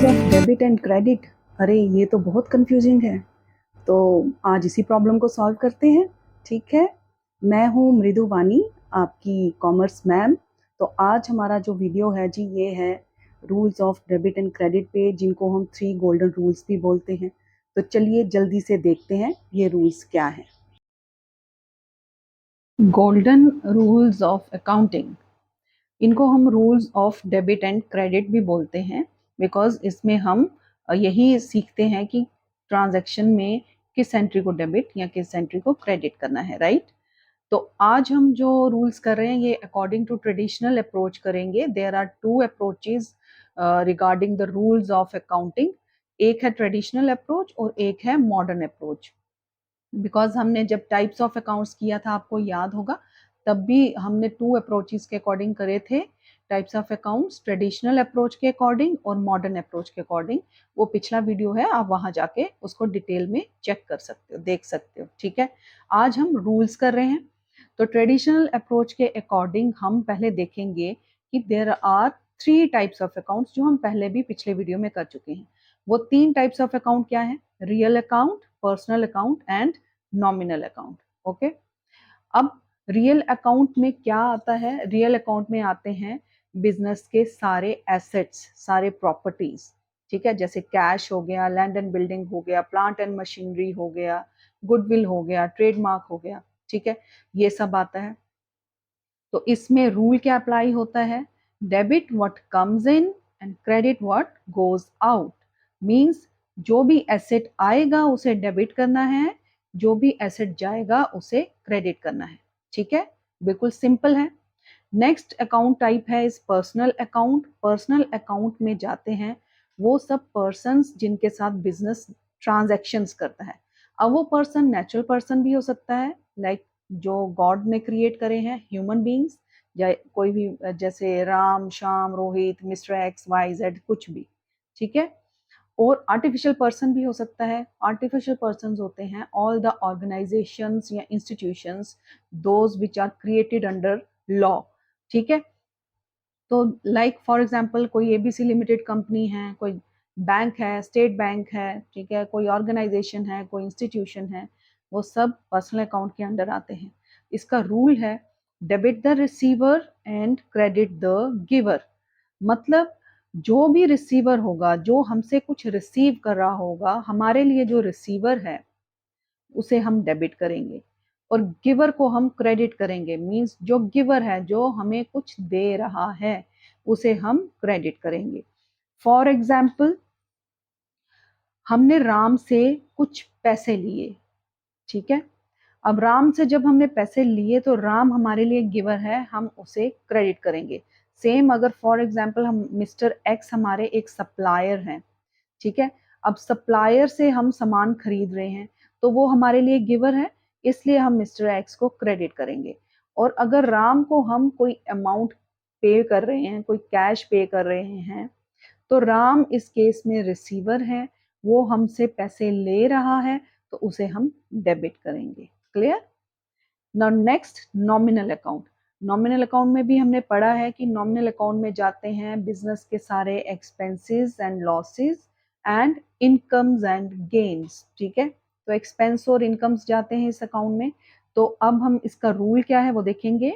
Of debit and credit, अरे ये तो बहुत कंफ्यूजिंग है। तो आज इसी प्रॉब्लम को सॉल्व करते हैं। ठीक है, मैं हूँ मृदु वानी, आपकी कॉमर्स मैम। तो आज हमारा जो वीडियो है जी, ये है rules of debit and credit पे, जिनको हम 3 गोल्डन रूल्स भी बोलते हैं। तो चलिए जल्दी से देखते हैं ये रूल्स क्या है। गोल्डन रूल्स ऑफ अकाउंटिंग, इनको हम rules of debit and credit भी बोलते हैं, बिकॉज इसमें हम यही सीखते हैं कि ट्रांजैक्शन में किस एंट्री को डेबिट या किस एंट्री को क्रेडिट करना है, राइट। तो आज हम जो रूल्स कर रहे हैं ये अकॉर्डिंग टू ट्रेडिशनल अप्रोच करेंगे। There are 2 approaches regarding the rules of accounting. एक है ट्रेडिशनल अप्रोच और एक है मॉडर्न अप्रोच। बिकॉज हमने जब टाइप्स ऑफ अकाउंट्स किया था, आपको याद होगा, तब भी हमने 2 अप्रोचेस के अकॉर्डिंग करे थे। Types of accounts traditional approach के अकॉर्डिंग और मॉडर्न अप्रोच के अकॉर्डिंग। वो पिछला वीडियो है, आप वहां जाके उसको डिटेल में चेक कर सकते हो, देख सकते हो। ठीक है, आज हम रूल्स कर रहे हैं। तो ट्रेडिशनल अप्रोच के अकॉर्डिंग हम पहले देखेंगे कि there are 3 types of accounts, जो हम पहले भी पिछले वीडियो में कर चुके हैं। वो 3 टाइप्स ऑफ अकाउंट क्या है? Real account, personal account and nominal account. Okay, अब रियल अकाउंट में क्या आता है? रियल अकाउंट में आते हैं बिजनेस के सारे एसेट्स, सारे प्रॉपर्टीज। ठीक है, जैसे कैश हो गया, लैंड एंड बिल्डिंग हो गया, प्लांट एंड मशीनरी हो गया, गुडविल हो गया, ट्रेडमार्क हो गया। ठीक है, ये सब आता है। तो इसमें रूल क्या अप्लाई होता है? Debit what comes in and credit what goes out. Means जो भी एसेट आएगा उसे डेबिट करना है, जो भी एसेट जाएगा उसे क्रेडिट करना है। ठीक है, बिल्कुल सिंपल है। नेक्स्ट अकाउंट टाइप है इस पर्सनल अकाउंट। पर्सनल अकाउंट में जाते हैं वो सब पर्सन्स जिनके साथ बिजनेस ट्रांजैक्शंस करता है। अब वो पर्सन नेचुरल पर्सन भी हो सकता है, लाइक जो गॉड ने क्रिएट करे हैं, ह्यूमन बींग्स, या कोई भी, जैसे Ram, Shyam, Rohit, mister X, Y, Z, कुछ भी। ठीक है, और आर्टिफिशियल पर्सन भी हो सकता है। आर्टिफिशियल पर्सन होते हैं ऑल द ऑर्गेनाइजेशंस या institutions those which are created under law. ठीक है, तो लाइक फॉर एग्जांपल कोई एबीसी लिमिटेड कंपनी है, कोई बैंक है, स्टेट बैंक है, ठीक है, कोई ऑर्गेनाइजेशन है, कोई इंस्टीट्यूशन है, वो सब पर्सनल अकाउंट के अंडर आते हैं। इसका रूल है debit the receiver and credit the giver. मतलब जो भी रिसीवर होगा, जो हमसे कुछ रिसीव कर रहा होगा, हमारे लिए जो रिसीवर है उसे हम डेबिट करेंगे और गिवर को हम क्रेडिट करेंगे। मींस जो गिवर है, जो हमें कुछ दे रहा है, उसे हम क्रेडिट करेंगे। फॉर एग्जाम्पल, हमने राम से कुछ पैसे लिए। ठीक है, अब राम से जब हमने पैसे लिए तो राम हमारे लिए गिवर है, हम उसे क्रेडिट करेंगे। सेम अगर फॉर एग्जाम्पल हम मिस्टर एक्स हमारे एक सप्लायर हैं। ठीक है, अब सप्लायर से हम सामान खरीद रहे हैं तो वो हमारे लिए गिवर है, इसलिए हम मिस्टर एक्स को क्रेडिट करेंगे। और अगर राम को हम कोई अमाउंट पे कर रहे हैं, कोई कैश पे कर रहे हैं, तो राम इस केस में रिसीवर है, वो हमसे पैसे ले रहा है, तो उसे हम डेबिट करेंगे। Clear? Now next, nominal account. Nominal account में भी हमने पढ़ा है कि नॉमिनल अकाउंट में जाते हैं बिजनेस के सारे expenses and losses and incomes and gains. ठीक है, तो एक्सपेंस और इनकम्स जाते हैं इस अकाउंट में। तो अब हम इसका रूल क्या है वो देखेंगे।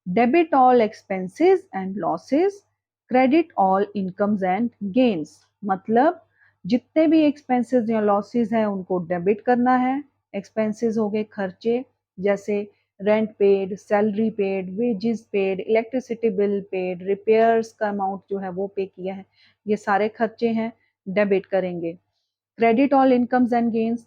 Debit all expenses and losses, credit all incomes and gains. मतलब जितने भी एक्सपेंसेस या लॉसेस हैं उनको डेबिट करना है। एक्सपेंसेस हो गए खर्चे, जैसे rent paid, salary paid, wages paid, electricity bill paid, repairs का अमाउंट जो है वो पे किया है, ये सारे खर्चे हैं, डेबिट करेंगे। Credit all incomes and gains,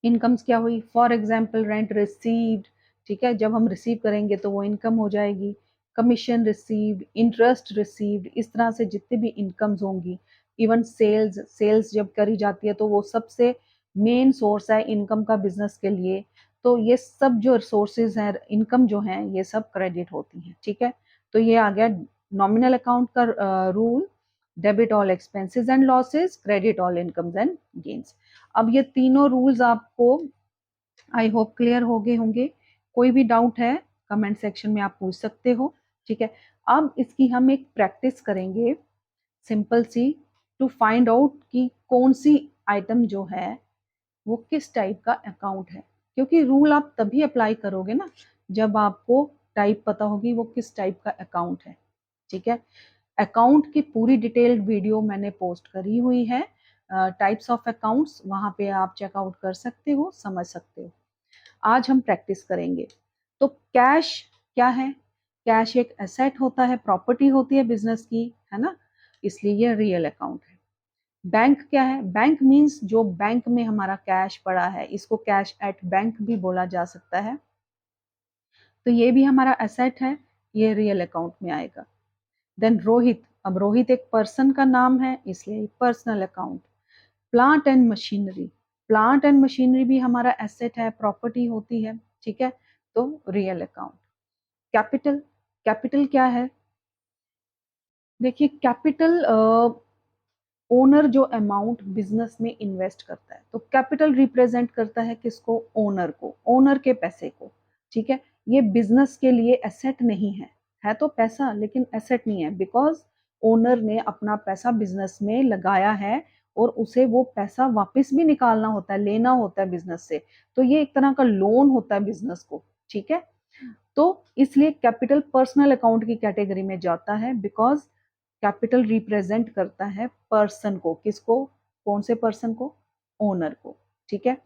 incomes क्या हुई? For example rent received. ठीक है, जब हम रिसीव करेंगे तो वो इनकम हो जाएगी। कमीशन रिसीव्ड, इंटरेस्ट रिसीव्ड, इस तरह से जितनी भी इनकम्स होंगी। इवन सेल्स, सेल्स जब करी जाती है तो वो सबसे मेन सोर्स है इनकम का बिजनेस के लिए। तो ये सब जो सोर्सेज हैं इनकम जो हैं, ये सब क्रेडिट होती हैं। ठीक है, तो ये आ गया नॉमिनल अकाउंट का rule. Debit all expenses and losses, credit all incomes and gains. अब ये तीनों रूल्स आपको आई होप क्लियर हो गए होंगे। कोई भी डाउट है कमेंट सेक्शन में आप पूछ सकते हो। ठीक है, अब इसकी हम एक प्रैक्टिस करेंगे, सिंपल सी। टू फाइंड आउट कि कौन सी आइटम जो है वो किस टाइप का अकाउंट है, क्योंकि रूल आप तभी अप्लाई करोगे ना जब आपको टाइप पता होगी वो किस टाइप का अकाउंट है। ठीक है, अकाउंट की पूरी डिटेल्ड वीडियो मैंने पोस्ट करी हुई है, टाइप्स ऑफ अकाउंट्स, वहां पे आप चेकआउट कर सकते हो, समझ सकते हो। आज हम प्रैक्टिस करेंगे। तो कैश क्या है? कैश एक एसेट होता है, प्रॉपर्टी होती है बिजनेस की, है ना, इसलिए ये रियल अकाउंट है। बैंक क्या है? बैंक मीन्स जो बैंक में हमारा कैश पड़ा है, इसको कैश एट बैंक भी बोला जा सकता है। तो ये भी हमारा एसेट है, ये रियल अकाउंट में आएगा। देन रोहित, अब रोहित एक पर्सन का नाम है इसलिए personal account. Plant and machinery, plant and machinery भी हमारा एसेट है, प्रॉपर्टी होती है, ठीक है, तो रियल अकाउंट। कैपिटल, कैपिटल क्या है? देखिए कैपिटल ओनर जो अमाउंट बिजनेस में इन्वेस्ट करता है, तो कैपिटल रिप्रेजेंट करता है किसको? ओनर को, ओनर के पैसे को। ठीक है, ये बिजनेस के लिए एसेट नहीं है तो पैसा, लेकिन एसेट नहीं है, बिकॉज ओनर ने अपना पैसा बिजनेस में लगाया है और उसे वो पैसा वापस भी निकालना होता है, लेना होता है बिजनेस से, तो ये एक तरह का लोन होता है बिजनेस को। ठीक है, तो इसलिए कैपिटल पर्सनल अकाउंट की कैटेगरी में जाता है, बिकॉज कैपिटल रिप्रेजेंट करता है पर्सन को, किसको? कौन से पर्सन को? ओनर को। ठीक है,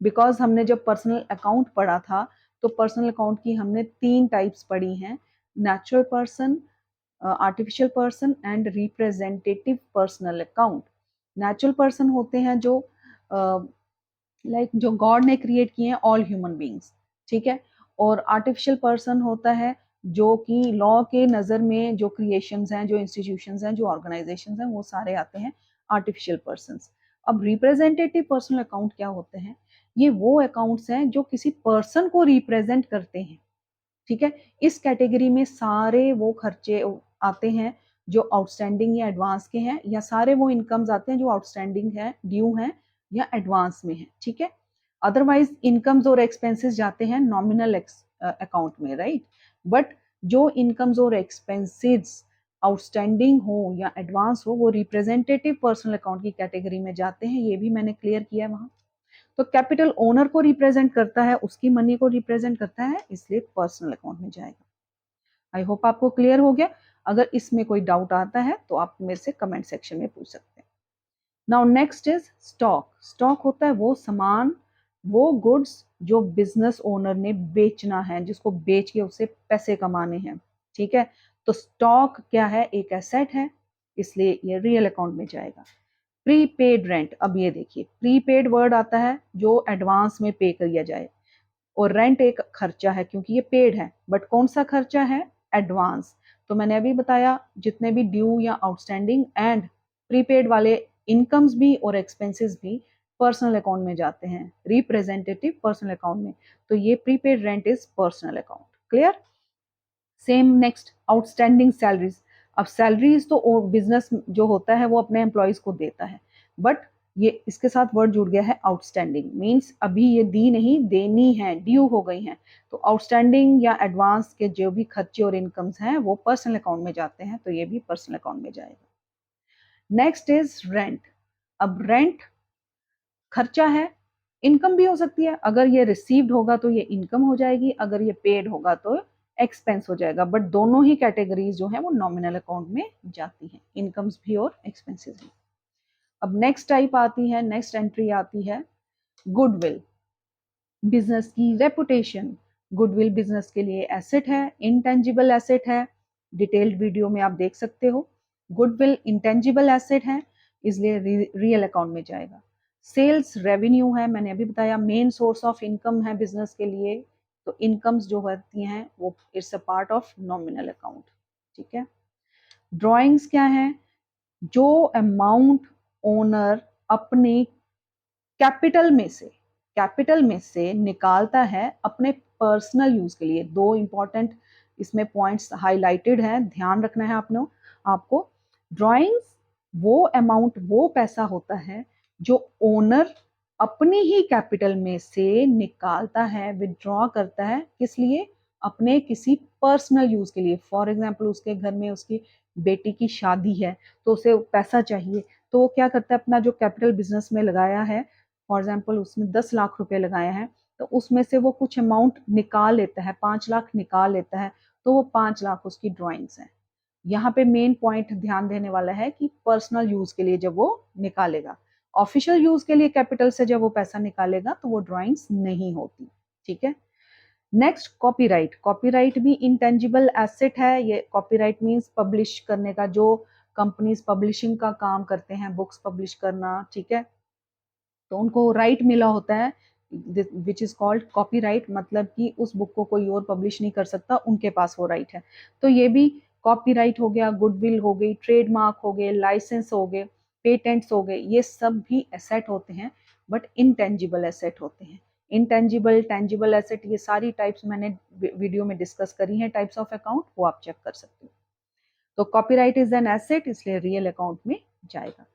बिकॉज हमने जब पर्सनल अकाउंट पढ़ा था तो पर्सनल अकाउंट की हमने 3 टाइप्स पढ़ी हैं, natural person, artificial person and representative personal account. Natural person होते हैं जो जो गॉड ने क्रिएट किए हैं, ऑल ह्यूमन बींग्स। ठीक है, और आर्टिफिशियल पर्सन होता है जो कि लॉ के नज़र में जो क्रिएशंस हैं, जो इंस्टीट्यूशंस हैं, जो ऑर्गेनाइजेशंस हैं, वो सारे आते हैं आर्टिफिशियल पर्सन्स। अब रिप्रेजेंटेटिव पर्सनल अकाउंट क्या होते हैं? ये वो अकाउंट्स हैं जो किसी पर्सन को रिप्रेजेंट करते हैं। ठीक है, इस कैटेगरी में सारे वो खर्चे आते हैं जो आउटस्टैंडिंग या एडवांस के हैं, या सारे वो इनकम्स आते हैं जो आउटस्टैंडिंग है, ड्यू हैं या एडवांस में है। ठीक है, अदरवाइज इनकम्स और एक्सपेंसेस जाते हैं नॉमिनल अकाउंट में, राइट। बट जो इनकम्स और एक्सपेंसेस आउटस्टैंडिंग हो या एडवांस हो, वो रिप्रेजेंटेटिव पर्सनल अकाउंट की कैटेगरी में जाते हैं, ये भी मैंने क्लियर किया है वहां। तो कैपिटल ओनर को रिप्रेजेंट करता है, उसकी मनी को रिप्रेजेंट करता है, इसलिए पर्सनल अकाउंट में जाएगा। आई होप आपको क्लियर हो गया। अगर इसमें कोई डाउट आता है तो आप मेरे से कमेंट सेक्शन में पूछ सकते हैं। Now next is stock. Stock होता है वो सामान, वो गुड्स जो बिजनेस ओनर ने बेचना है, जिसको बेच के उसे पैसे कमाने हैं। ठीक है, तो स्टॉक क्या है? एक एसेट है, इसलिए ये रियल अकाउंट में जाएगा। प्रीपेड रेंट, अब ये देखिए प्रीपेड वर्ड आता है जो एडवांस में पे किया जाए, और रेंट एक खर्चा है क्योंकि ये पेड है, बट कौन सा खर्चा है? एडवांस। तो मैंने अभी बताया जितने भी ड्यू या आउटस्टैंडिंग एंड प्रीपेड वाले इनकम्स भी और एक्सपेंसेस भी पर्सनल अकाउंट में जाते हैं, रिप्रेजेंटेटिव पर्सनल अकाउंट में। तो ये prepaid rent is personal account. Clear? Same next, outstanding salaries. अब सैलरीज तो बिजनेस जो होता है वो अपने एम्प्लॉयज को देता है, बट ये इसके साथ वर्ड जुड़ गया है आउटस्टैंडिंग, मींस अभी ये दी नहीं, देनी है, ड्यू हो गई हैं। तो आउटस्टैंडिंग या एडवांस के जो भी खर्चे और इनकम्स हैं वो पर्सनल अकाउंट में जाते हैं, तो ये भी पर्सनल अकाउंट में जाएगा। Next is rent. अब रेंट खर्चा है, इनकम भी हो सकती है, अगर ये रिसीव्ड होगा तो ये इनकम हो जाएगी, अगर ये पेड होगा तो एक्सपेंस हो जाएगा, बट दोनों ही कैटेगरीज जो है वो नॉमिनल अकाउंट में जाती हैं, इनकम्स भी और एक्सपेंसेस भी। अब नेक्स्ट टाइप आती है, नेक्स्ट एंट्री आती है गुडविल, बिजनेस की रेपुटेशन। गुडविल बिजनेस के लिए एसेट है, इंटेंजिबल एसेट है, डिटेल्ड वीडियो में आप देख सकते हो। गुडविल इंटेंजिबल एसेट है, इसलिए रियल अकाउंट में जाएगा। सेल्स रेवेन्यू है, मैंने अभी बताया मेन सोर्स ऑफ इनकम है बिजनेस के लिए, तो इनकम्स जो होती हैं वो it's a part of nominal account. ठीक है, ड्रॉइंग्स क्या है? जो अमाउंट ओनर अपने कैपिटल में से निकालता है अपने पर्सनल यूज के लिए। 2 इंपॉर्टेंट इसमें पॉइंट्स हाईलाइटेड हैं, ध्यान रखना है आपको। ड्राइंग्स वो अमाउंट, वो पैसा होता है जो ओनर अपनी ही कैपिटल में से निकालता है, विदड्रॉ करता है, किस लिए? अपने किसी पर्सनल यूज के लिए। फॉर एग्जाम्पल उसके घर में उसकी बेटी की शादी है तो उसे पैसा चाहिए, तो वो क्या करता है, अपना जो कैपिटल बिजनेस में लगाया है, फॉर एग्जाम्पल उसने 10 लाख रुपए लगाया है, तो उसमें से वो कुछ अमाउंट निकाल लेता है, 5 लाख निकाल लेता है, तो वो 5 लाख उसकी ड्रॉइंग्स हैं। यहाँ पे मेन पॉइंट ध्यान देने वाला है कि पर्सनल यूज के लिए जब वो निकालेगा, ऑफिशियल यूज के लिए कैपिटल से जब वो पैसा निकालेगा तो वो ड्रॉइंग्स नहीं होती। ठीक है। Next copyright. कॉपीराइट भी इंटेंजिबल एसेट है। ये कॉपीराइट मींस पब्लिश करने का, जो कंपनीज पब्लिशिंग का काम करते हैं, बुक्स पब्लिश करना, ठीक है, तो उनको राइट मिला होता है विच इज कॉल्ड कॉपीराइट, मतलब कि उस बुक को कोई और पब्लिश नहीं कर सकता, उनके पास वो राइट है। तो ये भी कॉपीराइट हो गया, गुडविल हो गई, ट्रेडमार्क हो गए, लाइसेंस हो गए, पेटेंट्स हो गए, ये सब भी एसेट होते हैं, बट इनटेंजिबल एसेट होते हैं। इनटेंजिबल, टेंजिबल एसेट, ये सारी टाइप्स मैंने वीडियो में डिस्कस करी हैं, टाइप्स ऑफ अकाउंट, वो आप चेक कर सकते हो। तो कॉपीराइट इज एन एसेट, इसलिए रियल अकाउंट में जाएगा।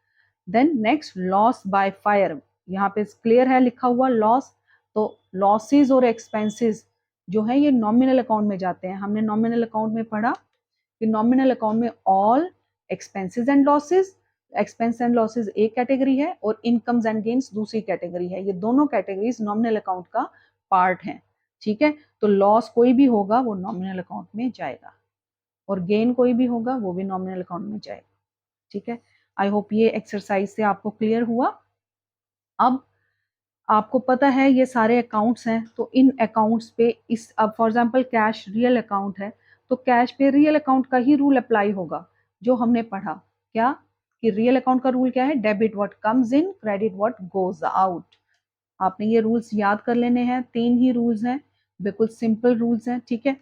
Then next loss by fire. यहाँ पे क्लियर है लिखा हुआ लॉस, तो लॉसेस और एक्सपेंसेस जो है ये नॉमिनल अकाउंट में जाते हैं। हमने नॉमिनल अकाउंट में पढ़ा कि नॉमिनल अकाउंट में all expenses and losses, expense and losses एक कैटेगरी है और इनकम्स एंड गेन्स दूसरी कैटेगरी है। ये दोनों कैटेगरीज नॉमिनल अकाउंट का पार्ट हैं। ठीक है, तो लॉस कोई भी होगा वो नॉमिनल अकाउंट में जाएगा, और गेन कोई भी होगा वो भी नॉमिनल अकाउंट में जाएगा। ठीक है, आई होप ये एक्सरसाइज से आपको क्लियर हुआ। अब आपको पता है ये सारे अकाउंट्स हैं, तो इन अकाउंट्स पे इस, अब for example cash real account है, तो कैश पे रियल अकाउंट का ही रूल अप्लाई होगा जो हमने पढ़ा। क्या कि रियल अकाउंट का रूल क्या है, debit what comes in, credit what goes out. आपने ये रूल्स याद कर लेने हैं, 3 ही रूल्स हैं, बिल्कुल सिंपल रूल्स हैं। ठीक है,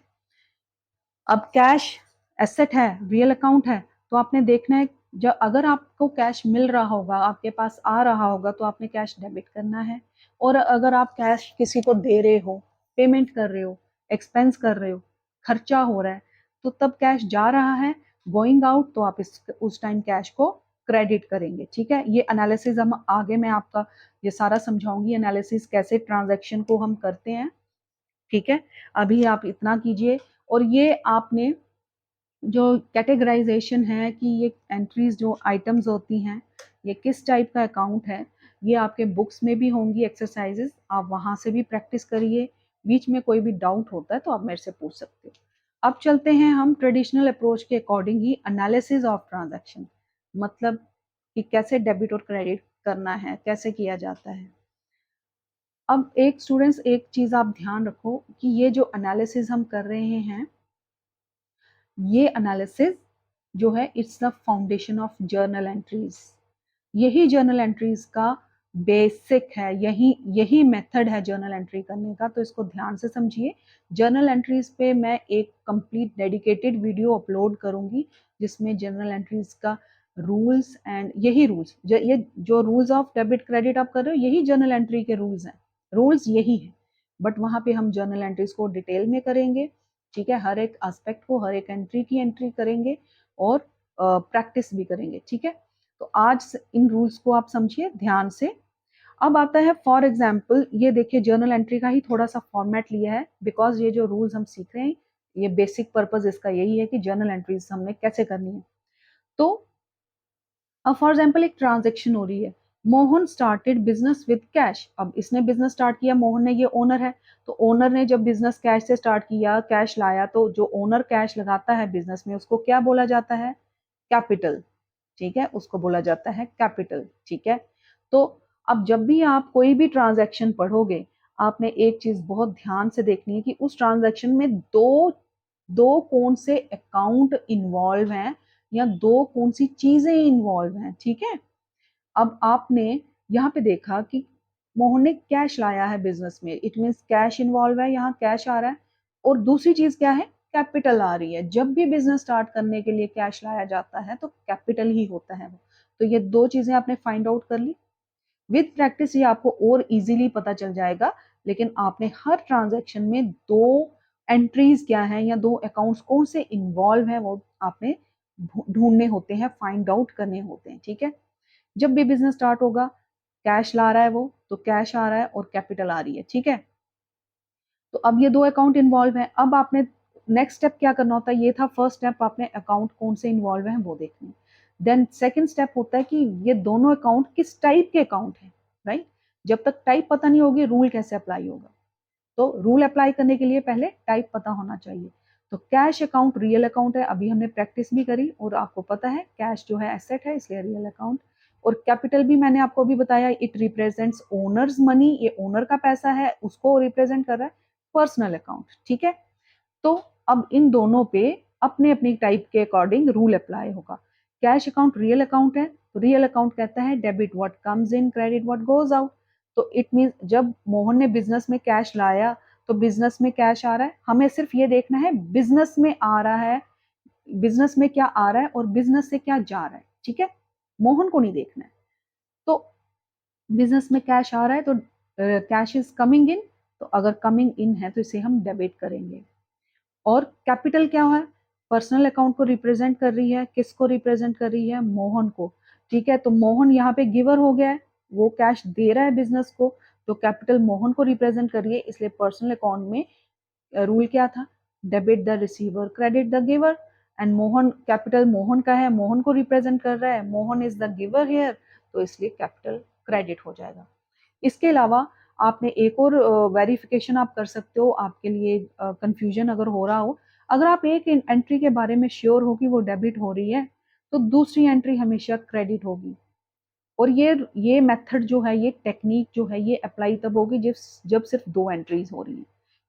अब कैश एसेट है, रियल अकाउंट है, तो आपने देखना है जब अगर आपको कैश मिल रहा होगा, आपके पास आ रहा होगा, तो आपने कैश डेबिट करना है। और अगर आप कैश किसी को दे रहे हो, पेमेंट कर रहे हो, एक्सपेंस कर रहे हो, खर्चा हो रहा है, तो तब कैश जा रहा है, गोइंग आउट, तो आप उस टाइम कैश को क्रेडिट करेंगे। ठीक है, ये एनालिसिस हम आगे मैं आपका ये सारा समझाऊंगी, एनालिसिस कैसे ट्रांजैक्शन को हम करते हैं। ठीक है, अभी आप इतना कीजिए। और ये आपने जो कैटेगराइजेशन है कि ये एंट्रीज जो आइटम्स होती हैं ये किस टाइप का अकाउंट है, ये आपके बुक्स में भी होंगी एक्सरसाइजेस, आप वहाँ से भी प्रैक्टिस करिए। बीच में कोई भी डाउट होता है तो आप मेरे से पूछ सकते हो। अब चलते हैं हम ट्रेडिशनल अप्रोच के according he analysis of transaction, मतलब कि कैसे डेबिट और क्रेडिट करना है, कैसे किया जाता है। अब एक स्टूडेंट्स एक चीज़ आप ध्यान रखो कि ये जो एनालिसिस हम कर रहे हैं, ये एनालिसिस जो है it's the foundation of journal entries. यही जर्नल एंट्रीज का बेसिक है, यही मेथड है जर्नल एंट्री करने का, तो इसको ध्यान से समझिए। जर्नल एंट्रीज पे मैं एक कंप्लीट डेडिकेटेड वीडियो अपलोड करूंगी जिसमें जर्नल एंट्रीज का रूल्स एंड यही रूल्स, ये जो रूल्स ऑफ डेबिट क्रेडिट आप कर रहे हो यही जर्नल एंट्री के रूल्स हैं, रूल्स यही है, बट वहां पे हम जर्नल एंट्रीज को डिटेल में करेंगे। ठीक है, हर एक एस्पेक्ट को, हर एक एंट्री की एंट्री करेंगे और प्रैक्टिस भी करेंगे। ठीक है, तो आज इन रूल्स को आप समझिए ध्यान से। अब आता है फॉर एग्जाम्पल, ये देखिए जर्नल एंट्री का ही थोड़ा सा फॉर्मेट लिया है, बिकॉज ये जो रूल्स हम सीख रहे हैं ये बेसिक पर्पज इसका यही है कि जर्नल एंट्रीज हमने कैसे करनी है। तो अब फॉर एग्जाम्पल एक ट्रांजेक्शन हो रही है, Mohan started business with cash. अब इसने बिजनेस स्टार्ट किया, मोहन ने, ये ओनर है, तो ओनर ने जब बिजनेस कैश से स्टार्ट किया, कैश लाया, तो जो ओनर कैश लगाता है बिजनेस में उसको क्या बोला जाता है, कैपिटल। ठीक है, उसको बोला जाता है कैपिटल। ठीक है, तो अब जब भी आप कोई भी ट्रांजैक्शन पढ़ोगे, आपने एक चीज बहुत ध्यान से देखनी है कि उस ट्रांजैक्शन में दो दो कौन से अकाउंट इन्वॉल्व हैं या दो कौन सी चीजें इन्वॉल्व हैं। ठीक है, अब आपने यहाँ पे देखा कि मोहन ने कैश लाया है बिजनेस में, इट मीन्स कैश इन्वॉल्व है, यहाँ कैश आ रहा है, और दूसरी चीज क्या है, कैपिटल आ रही है। जब भी बिजनेस स्टार्ट करने के लिए कैश लाया जाता है तो कैपिटल ही होता है वो। तो ये दो चीजें आपने फाइंड आउट कर ली। विद प्रैक्टिस ये आपको और इजीली पता चल जाएगा, लेकिन आपने हर ट्रांजैक्शन में दो एंट्रीज क्या है या दो अकाउंट्स कौन से इन्वॉल्व है वो आपने ढूंढने होते हैं, फाइंड आउट करने होते हैं। ठीक है, जब भी बिजनेस स्टार्ट होगा, कैश ला रहा है वो, तो कैश आ रहा है और कैपिटल आ रही है। ठीक है, तो अब ये 2 अकाउंट इन्वॉल्व है। अब आपने नेक्स्ट स्टेप क्या करना होता है, ये था फर्स्ट स्टेप, आपने अकाउंट कौन से इन्वॉल्व है वो देखने। देन सेकंड स्टेप होता है कि ये दोनों अकाउंट किस टाइप के अकाउंट हैं, राइट। जब तक टाइप पता नहीं होगी रूल कैसे अप्लाई होगा। तो रूल अप्लाई करने के लिए पहले टाइप पता होना चाहिए। तो कैश अकाउंट रियल अकाउंट है, अभी हमने प्रैक्टिस भी करी और आपको पता है कैश जो है एसेट है इसलिए रियल अकाउंट। और कैपिटल भी मैंने आपको अभी बताया, इट रिप्रेजेंट्स ओनर्स मनी, ये ओनर का पैसा है उसको रिप्रेजेंट कर रहा है पर्सनल अकाउंट, ठीक है। तो अब इन दोनों पे अपने अपनी टाइप के अकॉर्डिंग रूल अप्लाई होगा। कैश अकाउंट रियल अकाउंट है तो रियल अकाउंट कहता है debit what comes in, credit what goes out. तो इट मीन जब मोहन ने बिजनेस में कैश लाया तो बिजनेस में कैश आ रहा है, हमें सिर्फ ये देखना है बिजनेस में आ रहा है, बिजनेस में क्या आ रहा है और बिजनेस से क्या जा रहा है, ठीक है। मोहन को नहीं देखना है। तो बिजनेस में कैश आ रहा है तो कैश इज कमिंग इन, तो अगर कमिंग इन है तो इसे हम डेबिट करेंगे। और कैपिटल क्या है, पर्सनल अकाउंट को रिप्रेजेंट कर रही है, किसको रिप्रेजेंट कर रही है, मोहन को, ठीक है। तो मोहन यहाँ पे गिवर हो गया है, वो कैश दे रहा है बिजनेस को, तो कैपिटल मोहन को रिप्रेजेंट कर रही है, इसलिए पर्सनल अकाउंट में रूल क्या था, debit the receiver credit the giver. And Mohan, capital Mohan का है, मोहन को रिप्रेजेंट कर रहा है, Mohan is the giver here, तो इसलिए कैपिटल क्रेडिट हो जाएगा। इसके अलावा आपने एक और वेरिफिकेशन आप कर सकते हो, आपके लिए कंफ्यूजन अगर हो रहा हो, अगर आप एक एंट्री के बारे में श्योर हो कि वो डेबिट हो रही है तो दूसरी एंट्री हमेशा क्रेडिट होगी। और ये मेथड जो है, ये टेक्निक जो है, ये अप्लाई तब होगी जब सिर्फ 2 एंट्रीज हो रही हैं।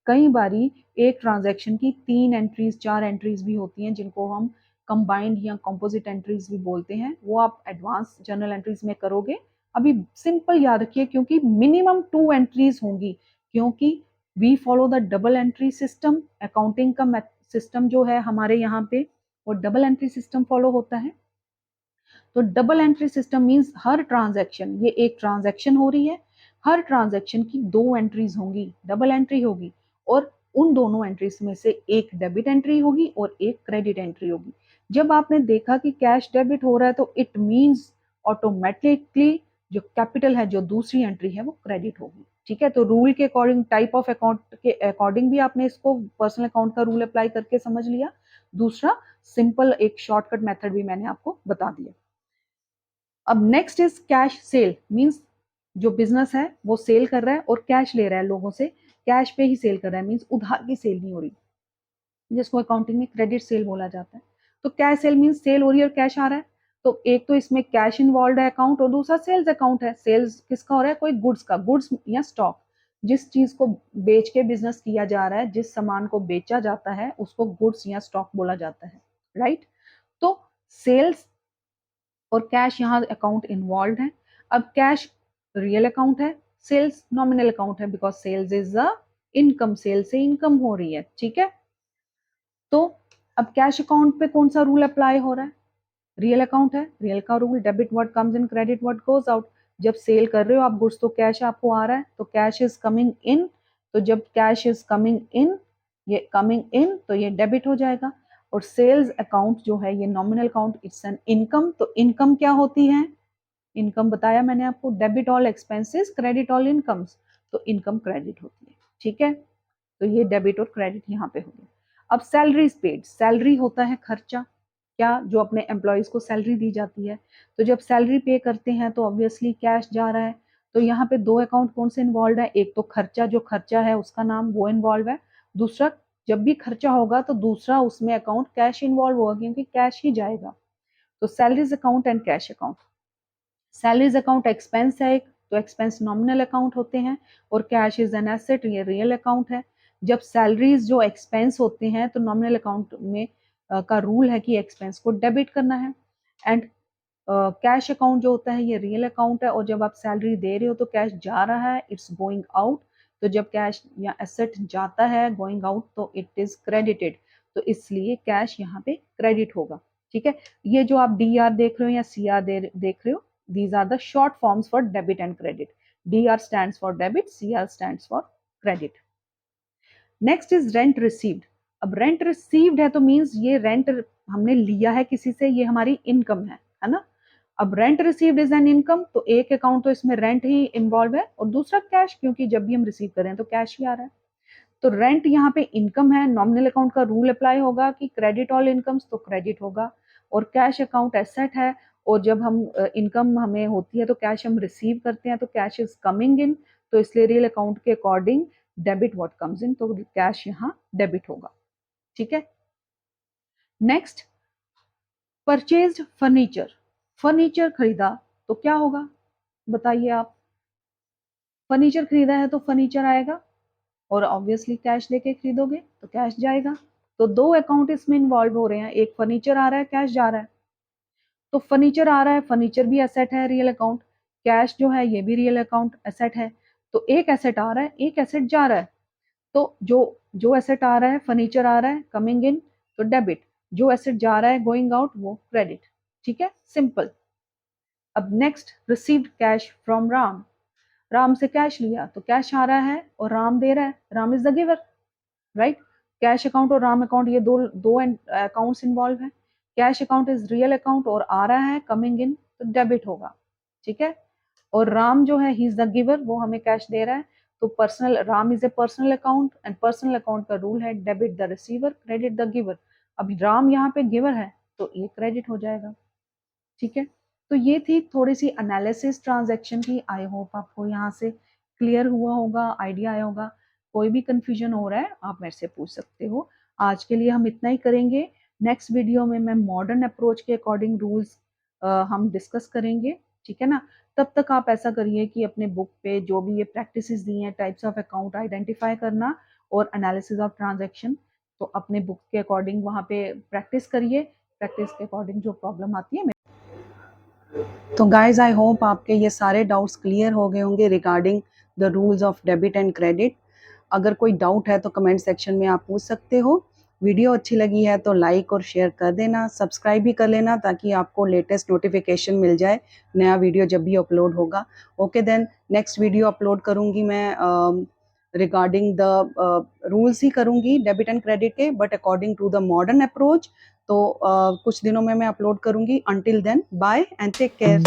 कई बारी एक ट्रांजैक्शन की 3 एंट्रीज 4 एंट्रीज भी होती हैं जिनको हम कंबाइंड या कंपोजिट एंट्रीज भी बोलते हैं, वो आप एडवांस जर्नल एंट्रीज में करोगे। अभी सिंपल याद रखिए क्योंकि मिनिमम 2 एंट्रीज होंगी, क्योंकि we follow the double entry system. Accounting का सिस्टम जो है हमारे यहाँ पे वो डबल एंट्री सिस्टम फॉलो होता है। तो डबल एंट्री सिस्टम मींस हर ट्रांजैक्शन, ये एक ट्रांजैक्शन हो रही है, हर ट्रांजैक्शन की 2 एंट्रीज होंगी, डबल एंट्री होगी, और उन दोनों एंट्रीज में से एक डेबिट एंट्री होगी और एक क्रेडिट एंट्री होगी। जब आपने देखा कि कैश डेबिट हो रहा है तो इट मींस ऑटोमेटिकली जो कैपिटल है, जो दूसरी एंट्री है, वो क्रेडिट होगी, ठीक है। तो रूल के अकॉर्डिंग, टाइप ऑफ अकाउंट के अकॉर्डिंग भी आपने इसको पर्सनल अकाउंट का रूल अप्लाई करके समझ लिया। दूसरा सिंपल एक शॉर्टकट मेथड भी मैंने आपको बता दिया। अब next is cash cell, means जो बिजनेस है वो सेल कर रहा है और कैश ले रहा है लोगों से, कैश पे ही सेल कर रहा है, मींस उधार की सेल नहीं हो रही, जिसको अकाउंटिंग में क्रेडिट सेल बोला जाता है। तो कैश सेल मींस सेल हो रही है और कैश आ रहा है। तो एक तो इसमें कैश इन्वॉल्व है अकाउंट, और दूसरा सेल्स अकाउंट है। सेल्स किसका हो रहा है, कोई गुड्स का, गुड्स या स्टॉक, जिस चीज को बेच के बिजनेस किया जा रहा है, जिस सामान को बेचा जाता है उसको गुड्स या स्टॉक बोला जाता है, राइट। तो सेल्स और कैश यहाँ अकाउंट इन्वॉल्व है। अब कैश रियल अकाउंट है, सेल्स नॉमिनल अकाउंट है, because sales is a income, sale से इनकम हो रही है, ठीक है। तो अब कैश अकाउंट पे कौन सा रूल अप्लाई हो रहा है, रियल अकाउंट है, रियल का rule, debit what comes in, credit what goes out. जब सेल कर रहे हो आप गुड्स तो कैश आपको आ रहा है, तो कैश इज कमिंग इन, तो जब कैश इज कमिंग इन, ये कमिंग इन तो ये डेबिट हो जाएगा। और सेल्स अकाउंट जो है ये nominal account, it's an income, तो इनकम क्या होती है, इनकम बताया मैंने आपको, debit all expenses credit all incomes, तो इनकम क्रेडिट होती है, ठीक है। तो ये डेबिट और क्रेडिट यहाँ पे हो गया। अब सैलरी पेड, सैलरी होता है खर्चा, क्या, जो अपने एम्प्लॉयज को सैलरी दी जाती है। तो जब सैलरी पे करते हैं तो ऑब्वियसली कैश जा रहा है। तो यहाँ पे 2 अकाउंट कौन से इन्वॉल्व है, एक तो खर्चा, जो खर्चा है उसका नाम वो इन्वॉल्व है। दूसरा, जब भी खर्चा होगा तो दूसरा उसमें अकाउंट कैश इन्वॉल्व होगा, क्योंकि कैश ही जाएगा। तो salaries account and cash account. Salaries account expense है एक, तो एक्सपेंस नॉमिनल अकाउंट होते हैं, और कैश इज एन एसेट, ये रियल अकाउंट है। जब सैलरीज जो एक्सपेंस होते हैं तो नॉमिनल अकाउंट में का रूल है कि एक्सपेंस को डेबिट करना है। एंड कैश अकाउंट जो होता है ये रियल अकाउंट है, और जब आप सैलरी दे रहे हो तो कैश जा रहा है, इट्स गोइंग आउट। तो जब कैश या एसेट जाता है गोइंग आउट तो इट इज क्रेडिटेड, तो इसलिए कैश यहाँ पे क्रेडिट होगा, ठीक है। ये जो आप डी आर देख रहे हो या सी आर देख रहे हो, these are the short forms for debit and credit. DR stands for debit, CR stands for credit. Next is rent received. अब रेंट रिसीव्ड है तो मींस ये रेंट हमने लिया है किसी से, ये हमारी इनकम है ना। अब rent received is an income, तो एक अकाउंट तो इसमें रेंट ही इन्वॉल्व है और दूसरा कैश, क्योंकि जब भी हम रिसीव करें तो कैश ही आ रहा है। तो रेंट यहाँ पे इनकम है, नॉमिनल अकाउंट का रूल अप्लाई होगा कि क्रेडिट ऑल इनकम्स, तो क्रेडिट होगा। और कैश अकाउंट एसेट है, और जब हम इनकम हमें होती है तो कैश हम रिसीव करते हैं, तो कैश इज कमिंग इन, तो इसलिए रियल अकाउंट के according debit what comes in, तो कैश यहाँ डेबिट होगा। ठीक है। नेक्स्ट, परचेज्ड फर्नीचर, फर्नीचर खरीदा तो क्या होगा बताइए आप। फर्नीचर खरीदा है तो फर्नीचर आएगा, और ऑब्वियसली कैश लेके खरीदोगे तो कैश जाएगा। तो दो अकाउंट इसमें इन्वॉल्व हो रहे हैं, एक फर्नीचर आ रहा है, कैश जा रहा है। तो फर्नीचर आ रहा है, फर्नीचर भी एसेट है रियल अकाउंट, कैश जो है ये भी रियल अकाउंट एसेट है। तो एक एसेट आ रहा है, एक एसेट जा रहा है। तो जो जो एसेट आ रहा है, फर्नीचर आ रहा है कमिंग इन, तो डेबिट, जो एसेट जा रहा है गोइंग आउट वो क्रेडिट। ठीक है, सिंपल। अब next, received cash from Ram, Ram से कैश लिया तो कैश आ रहा है और राम दे रहा है, Ram is the giver, right. Cash account और राम अकाउंट ये दो दो अकाउंट्स इन्वॉल्व हैं। Cash account is real account और आ रहा है कमिंग इन, तो डेबिट होगा। ठीक है। और राम जो है ही इज द गिवर, वो हमें कैश दे रहा है, तो personal, Ram is a personal account, and personal account का रूल है debit the receiver credit the giver. अभी राम यहाँ पे गिवर है तो ये क्रेडिट हो जाएगा। ठीक है। तो ये थी थोड़ी सी एनालिसिस ट्रांजैक्शन की। आई होप आपको यहाँ से क्लियर हुआ होगा, आइडिया आया होगा। कोई भी कंफ्यूजन हो रहा है आप मेरे से पूछ सकते हो। आज के लिए हम इतना ही करेंगे। नेक्स्ट वीडियो में मैं मॉडर्न अप्रोच के अकॉर्डिंग रूल्स हम डिस्कस करेंगे। ठीक है ना। तब तक आप ऐसा करिए कि अपने बुक पे जो भी ये प्रैक्टिसेस दी हैं, टाइप्स ऑफ अकाउंट आइडेंटिफाई करना और एनालिसिस ऑफ ट्रांजैक्शन, तो अपने बुक के अकॉर्डिंग वहाँ पे प्रैक्टिस करिए। प्रैक्टिस के अकॉर्डिंग जो प्रॉब्लम आती है। तो गाइज आई होप आपके ये सारे डाउट्स क्लियर हो गए होंगे regarding the rules of debit and credit. अगर कोई डाउट है तो कमेंट सेक्शन में आप पूछ सकते हो। वीडियो अच्छी लगी है तो लाइक और शेयर कर देना, सब्सक्राइब भी कर लेना ताकि आपको लेटेस्ट नोटिफिकेशन मिल जाए नया वीडियो जब भी अपलोड होगा। Okay then, next video upload करूँगी मैं रिगार्डिंग द रूल्स ही करूँगी डेबिट एंड क्रेडिट के, but according to the modern approach. तो कुछ दिनों में मैं अपलोड करूँगी। Until then, bye and take care.